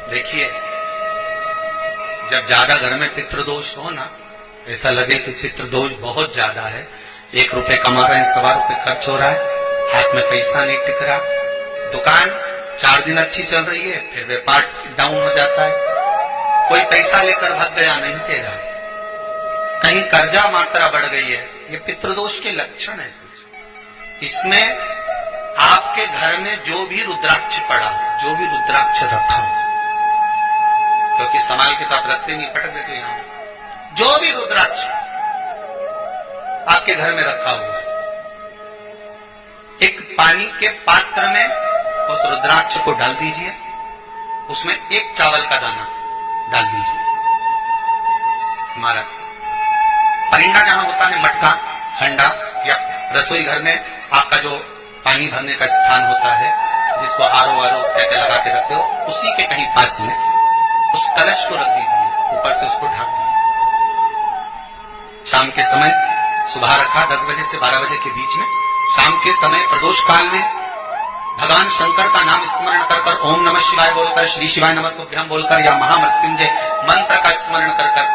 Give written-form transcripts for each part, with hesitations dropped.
देखिए, जब ज्यादा घर में पितृदोष हो ना, ऐसा लगे कि पितृदोष बहुत ज्यादा है, 1 रुपए कमा रहे हैं, 1.25 रुपए खर्च हो रहा है, हाथ में पैसा नहीं टिक रहा, दुकान 4 दिन अच्छी चल रही है, फिर व्यापार डाउन हो जाता है, कोई पैसा लेकर भाग गया नहीं देगा, कहीं कर्जा मात्रा बढ़ गई है, ये पितृदोष के लक्षण है। इसमें आपके घर में जो भी रुद्राक्ष पड़ा, जो भी रुद्राक्ष रखा हो, क्योंकि संभाल के तो आप रखते नहीं, पटक देते यहां, जो भी रुद्राक्ष आपके घर में रखा हुआ, एक पानी के पात्र में उस रुद्राक्ष को डाल दीजिए, उसमें 1 चावल का दाना डाल दीजिए। हमारा परिंदा जहां होता है, मटका, हंडा या रसोई घर में आपका जो पानी भरने का स्थान होता है, जिसको आरो कहते लगा के रखते हो, उसी के कहीं पास में उस कलश को रख दीजिए, ऊपर से उसको ढक दीजिए। शाम के समय, सुबह रखा 10 बजे से 12 बजे के बीच में, शाम के समय प्रदोष काल में भगवान शंकर का नाम स्मरण कर कर, ओम नमः शिवाय बोलकर, श्री शिवाय नमस्तुभ्यं बोलकर, या महामृत्युंजय मंत्र का स्मरण कर कर,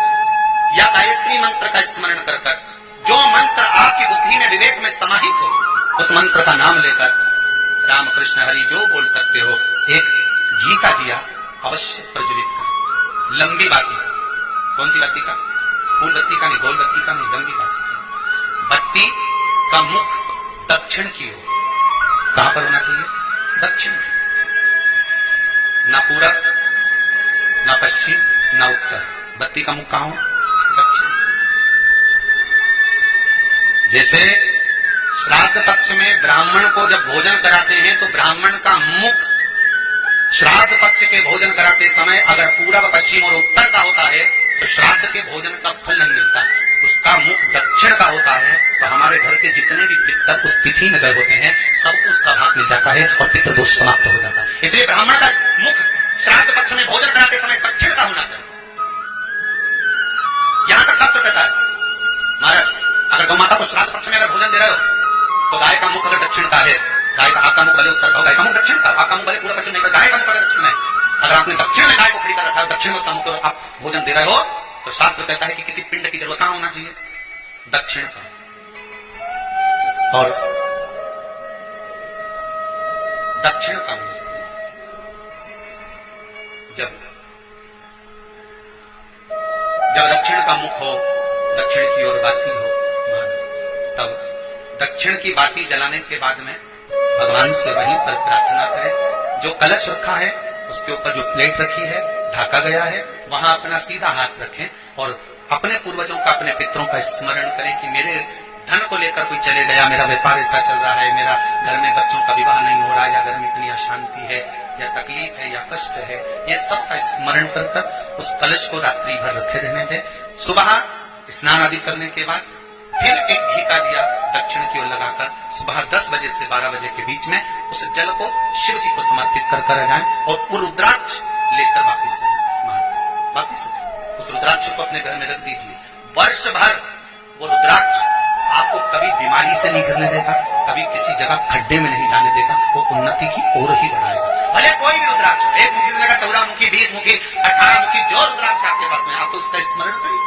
या गायत्री मंत्र का स्मरण कर कर, जो मंत्र आपकी बुद्धि में, विवेक में समाहित हो, उस मंत्र का नाम लेकर राम कृष्ण हरि जो बोल सकते हो, एक घी का दिया अवश्य प्रज्वलित कर, लंबी बाती का। कौन सी बाती का? फूल बत्ती का नहीं, गोल बत्ती का नहीं, लंबी बाती का। बत्ती का मुख दक्षिण की ओर, कहां पर होना चाहिए? दक्षिण। ना पूरब, ना पश्चिम, ना उत्तर, बत्ती का मुख कहां हो? दक्षिण। जैसे श्राद्ध पक्ष में ब्राह्मण को जब भोजन कराते हैं तो ब्राह्मण का मुख श्राद्ध पक्ष के भोजन कराते समय अगर पूरब, पश्चिम और उत्तर का होता है तो श्राद्ध के भोजन का फल नहीं मिलता, उसका मुख दक्षिण का होता है, तो हमारे घर के जितने भी पितर उस तिथि में गए होते हैं सबको उसका भाग मिल जाता है और पितृदोष समाप्त हो जाता है। इसलिए ब्राह्मण का मुख श्राद्ध पक्ष में भोजन कराते समय दक्षिण का होना चाहिए। यहां तक शास्त्र कहता है। महाराज, अगर गौ माता को श्राद्ध पक्ष में अगर भोजन दे रहे हो तो गाय का मुख अगर दक्षिण का है, गाय का आपका मुख भले उत्तर का हो, गाय का मुख दक्षिण का, आपका मुख भले पूरा पश्चिम नहीं, गाय का मुख अगर दक्षिण है, अगर आपने दक्षिण में गाय को खड़ी कर रखा है, दक्षिण में उसका मुख आप भोजन दे रहे हो, तो शास्त्र कहता है कि किसी पिंड की जरूरत कहां होना चाहिए? दक्षिण का। और दक्षिण का मुख जब दक्षिण का मुख हो, दक्षिण की ओर बाती हो, तब दक्षिण की बाती जलाने के बाद में भगवान से वहीं पर प्रार्थना करें। जो कलश रखा है उसके ऊपर जो प्लेट रखी है, ढका गया है, वहां अपना सीधा हाथ रखें और अपने पूर्वजों का, अपने पितरों का स्मरण करें कि मेरे धन को लेकर कोई चले गया, मेरा व्यापार ऐसा चल रहा है, मेरा घर में बच्चों का विवाह नहीं हो रहा, या घर में इतनी अशांति है, या तकलीफ है, या कष्ट है, ये सब का स्मरण कर उस कलश को रात्रि भर रखे रहने दें। सुबह स्नान आदि करने के बाद फिर एक घी का दिया दक्षिण की ओर लगाकर सुबह 10 बजे से 12 बजे के बीच में उस जल को शिव जी को समर्पित कर जाएं और वो रुद्राक्ष लेकर वापिस उस रुद्राक्ष को अपने घर में रख दीजिए। वर्ष भर वो रुद्राक्ष आपको कभी बीमारी से नहीं करने देगा, कभी किसी जगह खड्डे में नहीं जाने देगा, वो उन्नति की ओर ही बढ़ाएगा। भले कोई भी रुद्राक्ष, 1 मुखी से लेकर 14 मुखी, 20 मुखी, 18 मुखी, जो रुद्राक्ष आपके पास में, आप तो उसका स्मरण करिए।